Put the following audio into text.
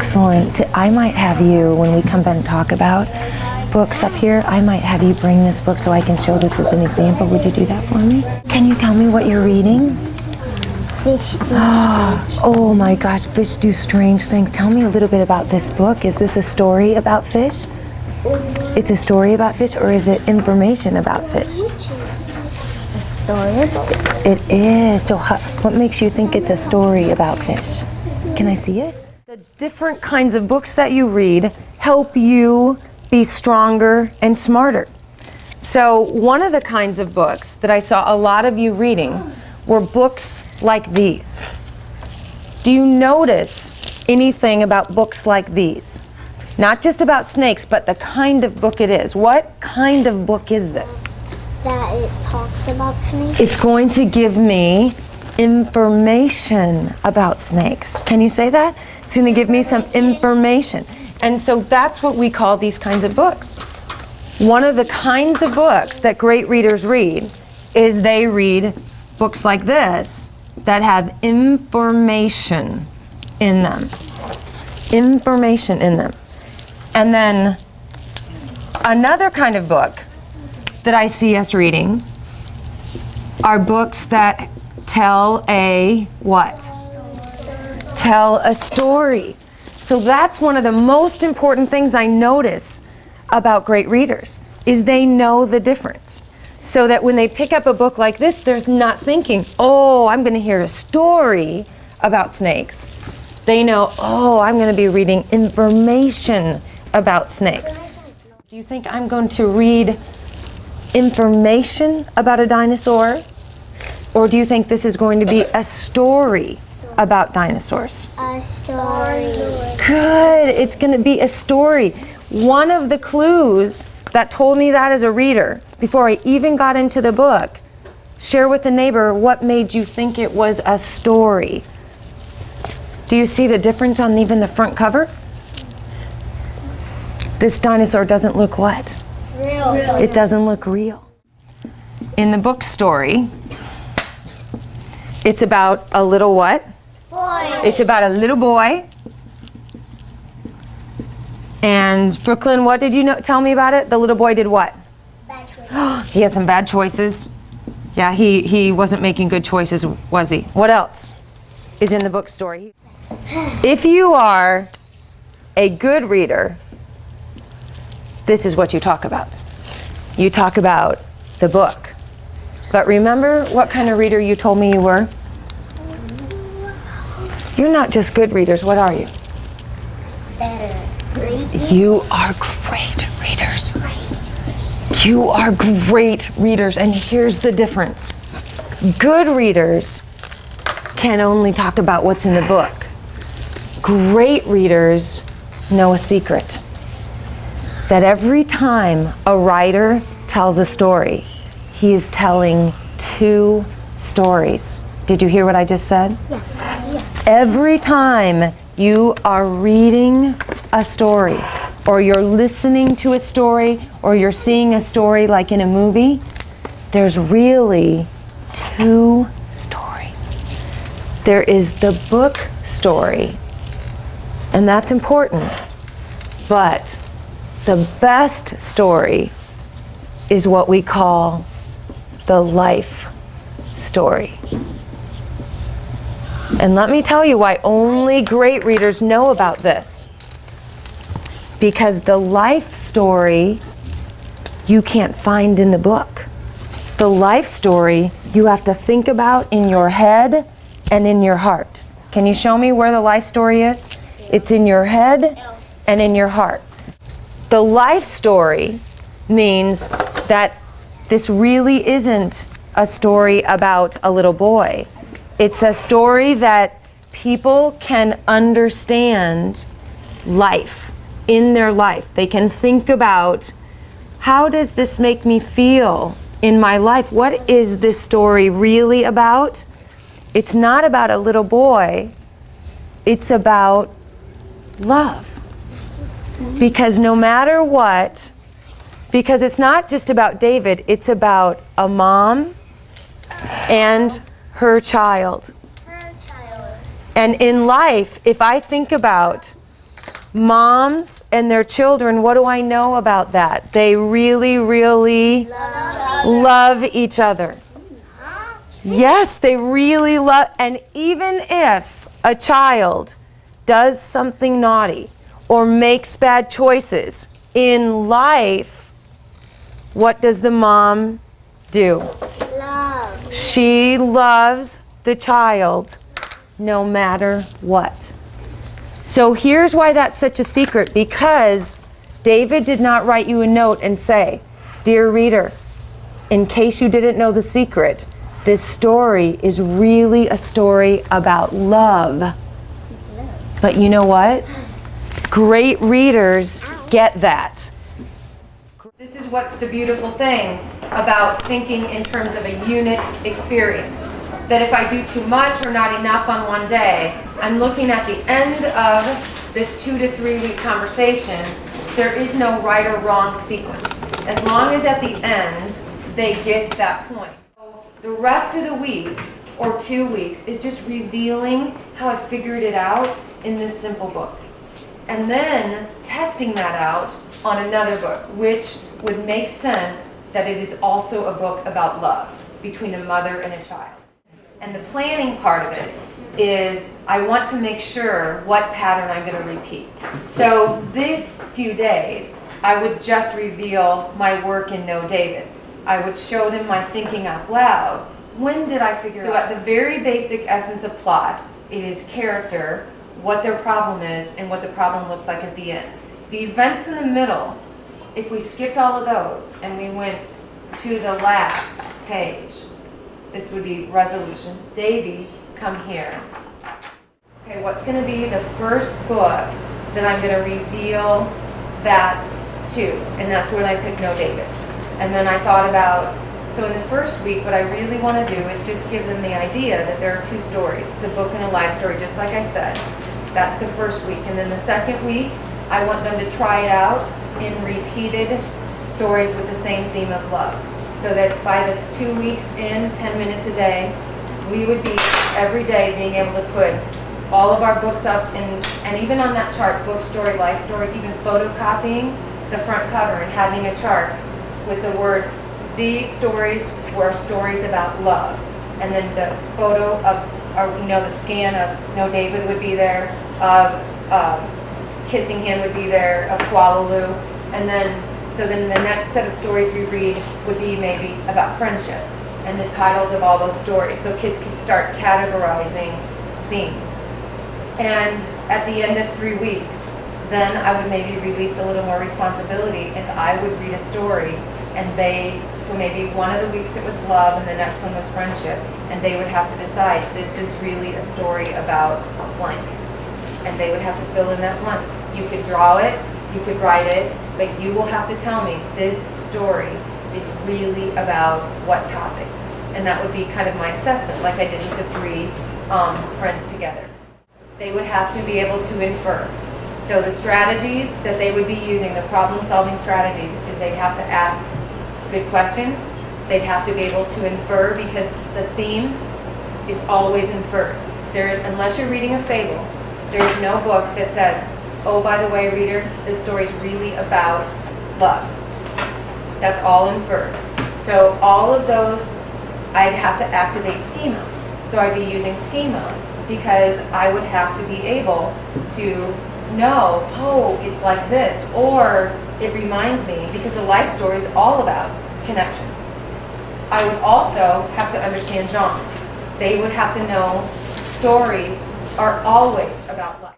excellent. I might have you, when we come back and talk about books up here, I might have you bring this book so I can show this as an example. Would you do that for me? Can you tell me what you're reading? Fish do strange. Oh my gosh, Fish Do Strange Things. Tell me a little bit about this book. Is this a story about fish? It's a story about fish, or is it information about fish? A story about fish. It is. So what makes you think it's a story about fish? Can I see it? The different kinds of books that you read help you be stronger and smarter. So one of the kinds of books that I saw a lot of you reading were books like these. Do you notice anything about books like these? Not just about snakes, but the kind of book it is. What kind of book is this? That it talks about snakes. It's going to give me information about snakes. Can you say that? It's going to give me some information. And so that's what we call these kinds of books. One of the kinds of books that great readers read is they read books like this that have information in them. Information in them. And then another kind of book that I see us reading are books that tell a what? Tell a story. So that's one of the most important things I notice about great readers, is they know the difference. So that when they pick up a book like this, they're not thinking, oh, I'm going to hear a story about snakes. They know, oh, I'm going to be reading information about snakes. Do you think I'm going to read information about a dinosaur? Or do you think this is going to be a story about dinosaurs? A story. Good, it's going to be a story. One of the clues that told me that as a reader, before I even got into the book, share with the neighbor what made you think it was a story. Do you see the difference on even the front cover? This dinosaur doesn't look what? Real. It doesn't look real. In the book story, it's about a little what? Boy. It's about a little boy. And Brooklyn, what did you tell me about it? The little boy did what? Bad choice. He had some bad choices. Yeah, he wasn't making good choices, was he? What else is in the book story? If you are a good reader, this is what you talk about. You talk about the book. But remember what kind of reader you told me you were? You're not just good readers. What are you? Better. Great. You are great readers. You are great readers. And here's the difference. Good readers can only talk about what's in the book. Great readers know a secret. That every time a writer tells a story, he is telling two stories. Did you hear what I just said? Yes. Every time you are reading a story, or you're listening to a story, or you're seeing a story like in a movie, there's really two stories. There is the book story, and that's important, but the best story is what we call the life story. And let me tell you why only great readers know about this. Because the life story you can't find in the book. The life story you have to think about in your head and in your heart. Can you show me where the life story is? It's in your head and in your heart. The life story means that this really isn't a story about a little boy. It's a story that people can understand life, in their life. They can think about, how does this make me feel in my life? What is this story really about? It's not about a little boy. It's about love. Because no matter what, because it's not just about David, it's about a mom and her child. And in life, if I think about Moms and their children, what do I know about that? They really, really love each other. Yes, they really love, and even if a child does something naughty or makes bad choices in life, what does the mom do? Love. She loves the child no matter what. So here's why that's such a secret, because David did not write you a note and say, "Dear reader, in case you didn't know the secret, this story is really a story about love." But you know what? Great readers get that. This is what's the beautiful thing about thinking in terms of a unit experience. That if I do too much or not enough on one day, I'm looking at the end of this 2 to 3 week conversation. There is no right or wrong sequence. As long as at the end, they get that point. The rest of the week, or 2 weeks, is just revealing how I figured it out in this simple book. And then testing that out on another book, which would make sense that it is also a book about love between a mother and a child. And the planning part of it is I want to make sure what pattern I'm going to repeat. So these few days, I would just reveal my work in Know David. I would show them my thinking out loud. When did I figure out? So at the very basic essence of plot, it is character, what their problem is, and what the problem looks like at the end. The events in the middle, if we skipped all of those and we went to the last page, this would be resolution. Davy, come here. Okay, what's going to be the first book that I'm going to reveal that to? And that's when I picked Know David. And then I thought about, so in the first week, what I really want to do is just give them the idea that there are 2 stories. It's a book and a life story, just like I said. That's the first week. And then the second week, I want them to try it out in repeated stories with the same theme of love. So that by the 2 weeks in, 10 minutes a day, we would be every day being able to put all of our books up and even on that chart, book story, life story, even photocopying the front cover and having a chart with the word, these stories were stories about love. And then the photo of, or the scan of Know David would be there, Kissing Hand would be there, of Kuala and then so then the next set of stories we read would be maybe about friendship and the titles of all those stories, so kids could start categorizing themes. And at the end of 3 weeks, then I would maybe release a little more responsibility and I would read a story and so maybe one of the weeks it was love and the next one was friendship, and they would have to decide, this is really a story about blank. And they would have to fill in that blank. You could draw it, you could write it, but you will have to tell me this story is really about what topic. And that would be kind of my assessment, like I did with the 3 friends together. They would have to be able to infer. So the strategies that they would be using, the problem-solving strategies, is they'd have to ask good questions. They'd have to be able to infer, because the theme is always inferred. Unless you're reading a fable, there's no book that says, oh, by the way, reader, this story is really about love. That's all inferred. So all of those, I'd have to activate schema. So I'd be using schema because I would have to be able to know, oh, it's like this, or it reminds me, because the life story is all about connections. I would also have to understand genre. They would have to know stories are always about life.